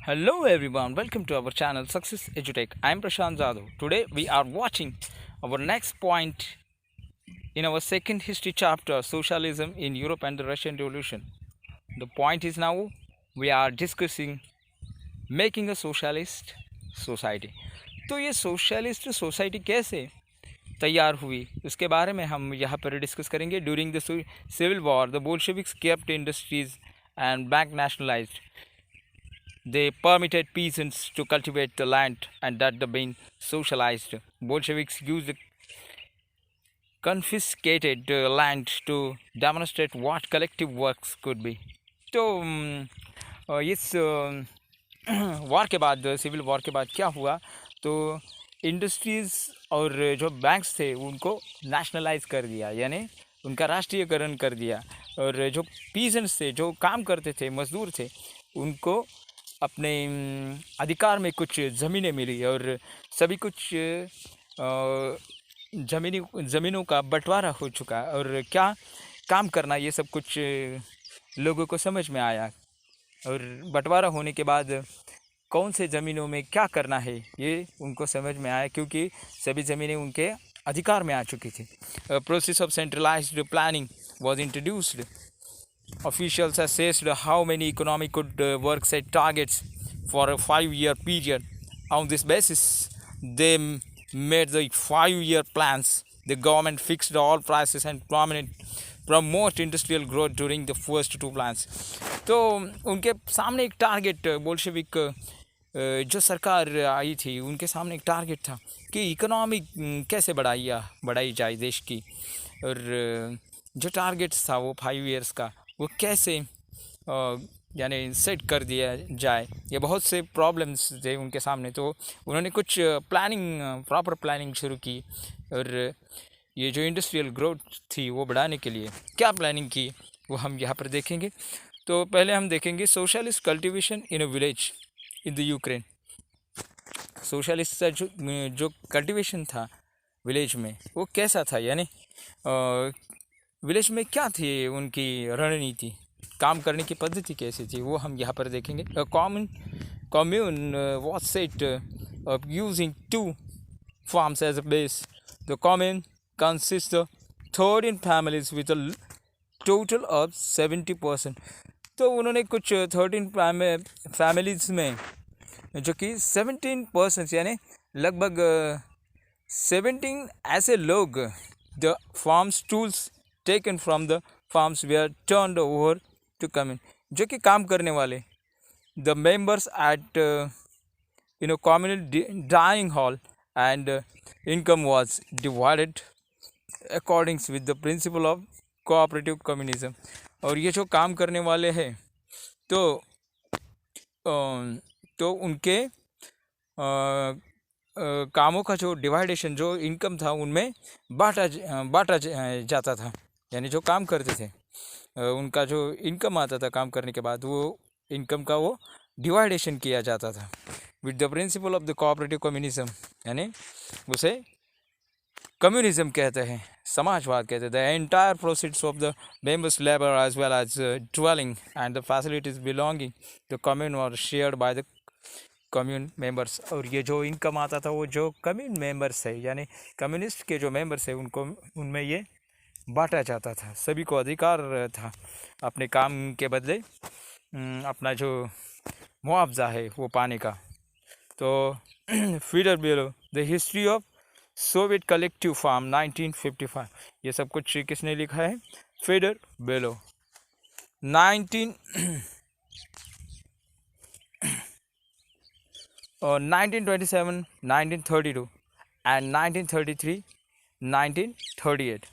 Hello everyone, welcome to our channel Success Edutech. I am Prashant Jadhav. Today we are watching our next point in our second history chapter, Socialism in Europe and the Russian Revolution. The point is now we are discussing making a socialist society. तो ये socialist society कैसे तैयार हुई उसके बारे में हम यहाँ पर डिस्कस करेंगे. During the civil war the Bolsheviks kept industries and bank nationalized. They permitted peasants to cultivate the land and that the being socialized. Bolsheviks used confiscated land to demonstrate what collective works could be. तो इस war के बाद, civil war के बाद क्या हुआ, तो industries और जो बैंक्स थे उनको नेशनलाइज कर दिया, यानी उनका राष्ट्रीयकरण कर दिया. और जो पीजेंट्स थे, जो काम करते थे, मजदूर थे, उनको अपने अधिकार में कुछ ज़मीनें मिली और सभी कुछ ज़मीनों का बंटवारा हो चुका. और क्या काम करना, ये सब कुछ लोगों को समझ में आया. और बंटवारा होने के बाद कौन से ज़मीनों में क्या करना है ये उनको समझ में आया, क्योंकि सभी ज़मीनें उनके अधिकार में आ चुकी थी. Process of centralised planning was introduced. Officials assessed how many economy could work set targets for a 5-year period. On this basis, they made the 5-year plans. The government fixed all prices and promote industrial growth during the first 2 plans. तो उनके सामने एक target, Bolshevik जो सरकार आई थी उनके सामने एक टारगेट था कि इकोनॉमी कैसे बढ़ाई जाए देश की. और जो टारगेट था वो 5 ईयर्स का, वो कैसे यानी सेट कर दिया जाए. ये बहुत से प्रॉब्लम्स थे उनके सामने, तो उन्होंने कुछ प्रॉपर प्लानिंग शुरू की. और ये जो इंडस्ट्रियल ग्रोथ थी वो बढ़ाने के लिए क्या प्लानिंग की वो हम यहाँ पर देखेंगे. तो पहले हम देखेंगे socialist cultivation in a village in the Ukraine. Socialist का जो कल्टिवेशन था विलेज में वो कैसा था, यानी विलेज में क्या थी उनकी रणनीति, काम करने की पद्धति कैसी थी, वो हम यहाँ पर देखेंगे. Commune was set of using 2 farms as a base. The commune consists of 13 families with a total of 70%. तो उन्होंने कुछ 13 फैमिलीज में जो कि 17% यानी लगभग 17 ऐसे लोग, the farms tools taken from the farms were turned over to commune, जो कि काम करने वाले. The members at communal dining hall and income was divided according with the principle of cooperative communism. और ये जो काम करने वाले हैं तो उनके कामों का जो डिवाइडेशन, जो इनकम था उनमें बांटा जाता था. यानी जो काम करते थे उनका जो इनकम आता था काम करने के बाद, वो इनकम का वो डिवाइडेशन किया जाता था with the principal of the cooperative communism. यानी उसे कम्युनिज्म कहते हैं, समाजवाद कहते हैं. The entire proceeds of the members labour as well as dwelling and the facilities belonging the commune were shared by the commune members. और ये जो इनकम आता था वो जो कम्यून मेंबर्स है, यानी कम्युनिस्ट के जो मेंबर्स है उनको, उनमें ये बांटा जाता था. सभी को अधिकार था अपने काम के बदले अपना जो मुआवजा है वो पाने का. तो Fedor Belov the history of Soviet collective farm 1955, ये सब कुछ किसने लिखा है? Fedor Belov. 1927, 1932 and 1933, 1938.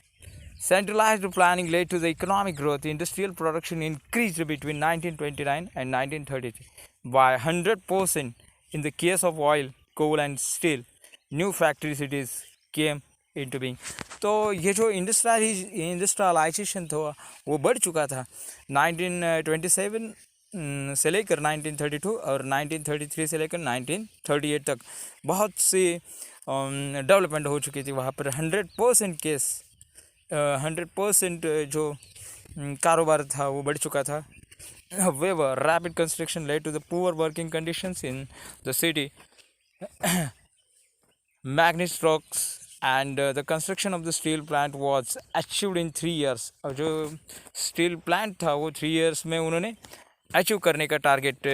Centralized planning led to the economic growth. Industrial production increased between 1929 and 1933 by 100%. In the case of oil, coal and steel, new factory cities came into being. तो ये जो industrialisation था वो बढ़ चुका था 1927 से लेकर 1932 और 1933 से लेकर 1938 तक. बहुत सी डेवलपमेंट हो चुकी थी वहाँ पर. 100% जो कारोबार था वो बढ़ चुका था. However, rapid construction led to the poor working conditions in the city. Magnet rocks and the construction of the steel plant was achieved in 3 years. और जो स्टील प्लांट था वो 3 years में उन्होंने अचीव करने का टारगेट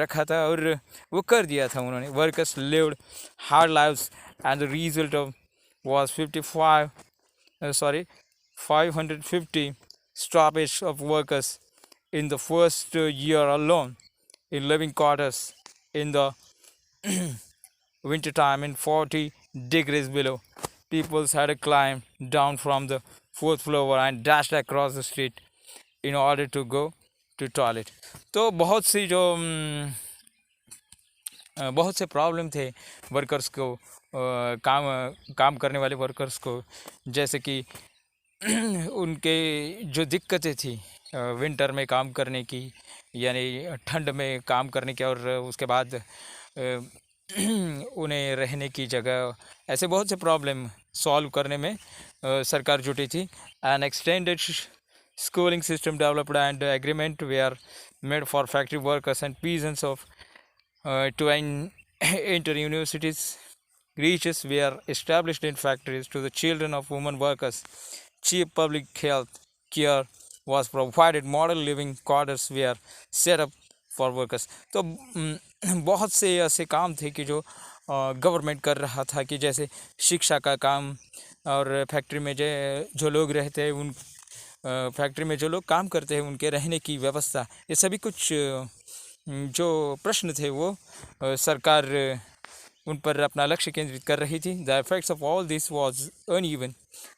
रखा था और वो कर दिया था उन्होंने. Workers lived hard lives and the result of was 550 stoppage of workers in the first year alone in living quarters in the winter time in 40 degrees below. People had to climb down from the fourth floor and dashed across the street in order to go to toilet. तो बहुत से problem थे workers को, काम करने वाले workers को, जैसे कि उनके जो दिक्कतें थी विंटर में काम करने की, यानी ठंड में काम करने की, और उसके बाद उन्हें रहने की जगह, ऐसे बहुत से प्रॉब्लम सॉल्व करने में सरकार जुटी थी. N extended schooling system developed and agreement were made for factory workers and peasants to enter universities. Reaches were established in factories to the children of women workers. Cheap public health care was provided. Model living quarters were set up for workers. तो बहुत से ऐसे काम थे कि जो government कर रहा था, कि जैसे शिक्षा का काम, और फैक्ट्री में जो लोग रहते हैं, उन फैक्ट्री में जो लोग काम करते हैं उनके रहने की व्यवस्था, ये सभी कुछ जो प्रश्न थे वो सरकार उन पर अपना लक्ष्य केंद्रित कर रही थी. The effects of all this was uneven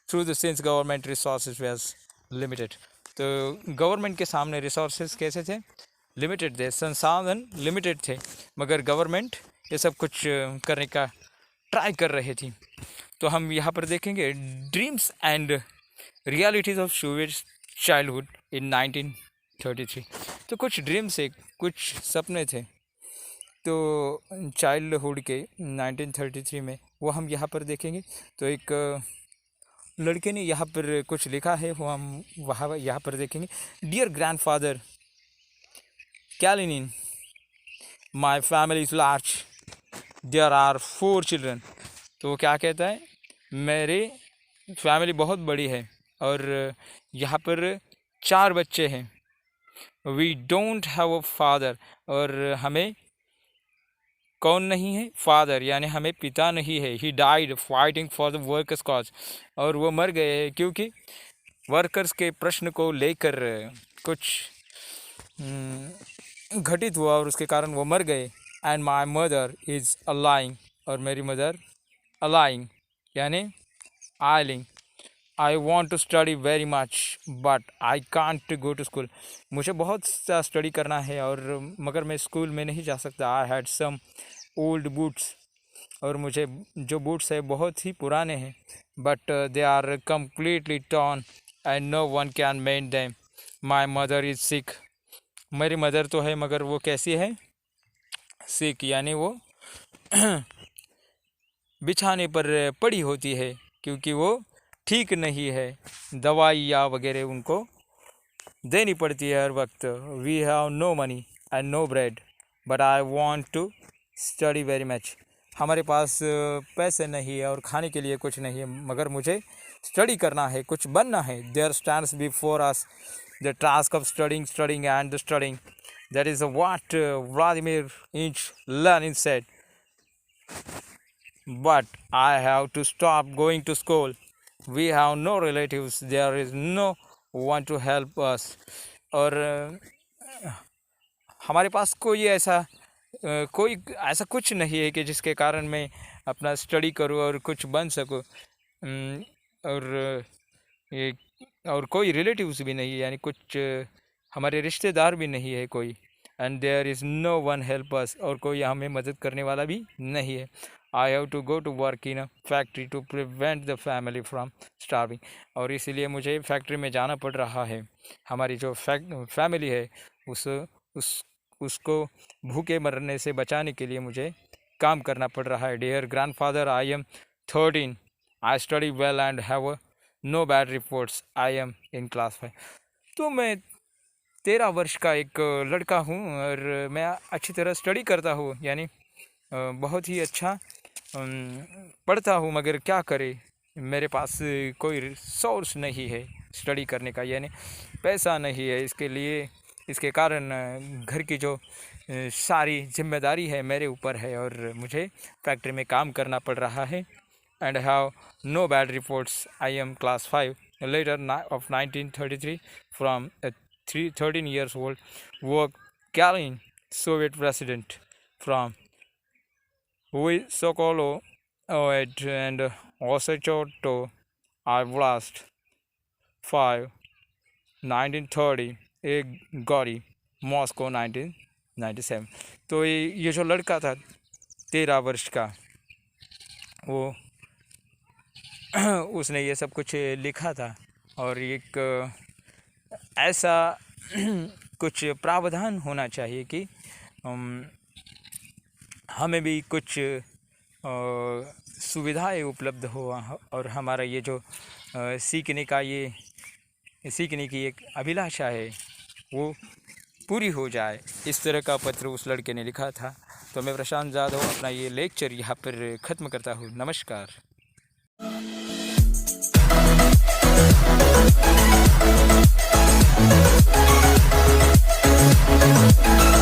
through the sins government resources was limited. तो गवर्नमेंट के सामने रिसोर्सेज कैसे थे? लिमिटेड थे, संसाधन लिमिटेड थे, मगर गवर्नमेंट ये सब कुछ करने का ट्राई कर रही थी. तो हम यहाँ पर देखेंगे ड्रीम्स एंड रियलिटीज़ ऑफ शूवेज चाइल्डहुड इन 1933. तो कुछ ड्रीम्स थे, कुछ सपने थे, तो चाइल्डहुड के 1933 में वो हम यहाँ पर देखेंगे. तो एक लड़के ने यहाँ पर कुछ लिखा है, वो हम वहाँ यहाँ पर देखेंगे. Dear grandfather Kalinin, my family is large. There are 4 children. तो वो क्या कहता है? मेरी फैमिली बहुत बड़ी है और यहाँ पर 4 बच्चे हैं. We don't have a father. और हमें कौन नहीं है? फादर, यानी हमें पिता नहीं है. He died fighting for the workers' cause. और वो मर गए क्योंकि वर्कर्स के प्रश्न को लेकर कुछ घटित हुआ और उसके कारण वो मर गए. And my mother is ailing. और मेरी मदर अलाइंग यानी ailing. I want to study very much but I can't go to school. मुझे बहुत सा स्टडी करना है और मगर मैं स्कूल में नहीं जा सकता. I had some old boots. और मुझे जो बूट्स है बहुत ही पुराने हैं. But they are completely torn and no one can mend them. My mother is sick. मेरी मदर तो है मगर वो कैसी है? सिक, यानी वो बिछाने पर पड़ी होती है क्योंकि वो ठीक नहीं है. दवाई या वगैरह उनको देनी पड़ती है हर वक्त. We have no money and no bread but I want to study very much. हमारे पास पैसे नहीं है और खाने के लिए कुछ नहीं है, मगर मुझे स्टडी करना है, कुछ बनना है. There stands before us the task of studying and studying. That is what Vladimir Ilyich Lenin said. But I have to stop going to school. We have no relatives. There is no one to help us. और हमारे पास कोई ऐसा कुछ नहीं है कि जिसके कारण मैं अपना स्टडी करूँ और कुछ बन सकूँ. और कोई रिलेटिव्स भी नहीं है, यानी कुछ हमारे रिश्तेदार भी नहीं है कोई. And there is no one help us. और कोई हमें मदद करने वाला भी नहीं है. I have to go to work in a factory to prevent the family from starving. और इसीलिए मुझे फैक्ट्री में जाना पड़ रहा है. हमारी जो फैमिली है उसको भूखे मरने से बचाने के लिए मुझे काम करना पड़ रहा है. Dear grandfather, I am 13. I study well and have no bad reports. I am in class 5. तो मैं 13 वर्ष का एक लड़का हूँ और मैं अच्छी तरह स्टडी करता हूँ, यानी बहुत ही अच्छा पढ़ता हूँ, मगर क्या करे, मेरे पास कोई सोर्स नहीं है स्टडी करने का, यानी पैसा नहीं है। इसके लिए, इसके कारण घर की जो सारी जिम्मेदारी है मेरे ऊपर है और मुझे फैक्ट्री में काम करना पड़ रहा है। And have no bad reports. I am class 5 later of 1933 from a 13 years old work carrying Soviet president from Sokolo and Ossecho to Oblast 5 1930 एक गौरी मॉस्को 1997। तो ये जो लड़का था 13 वर्ष का, वो उसने ये सब कुछ लिखा था और एक ऐसा कुछ प्रावधान होना चाहिए कि हमें भी कुछ सुविधाएं उपलब्ध हो और हमारा ये जो सीखने की एक अभिलाषा है वो पूरी हो जाए। इस तरह का पत्र उस लड़के ने लिखा था। तो मैं प्रशांत जाधव अपना ये लेक्चर यहाँ पर ख़त्म करता हूँ। नमस्कार। We'll be right back.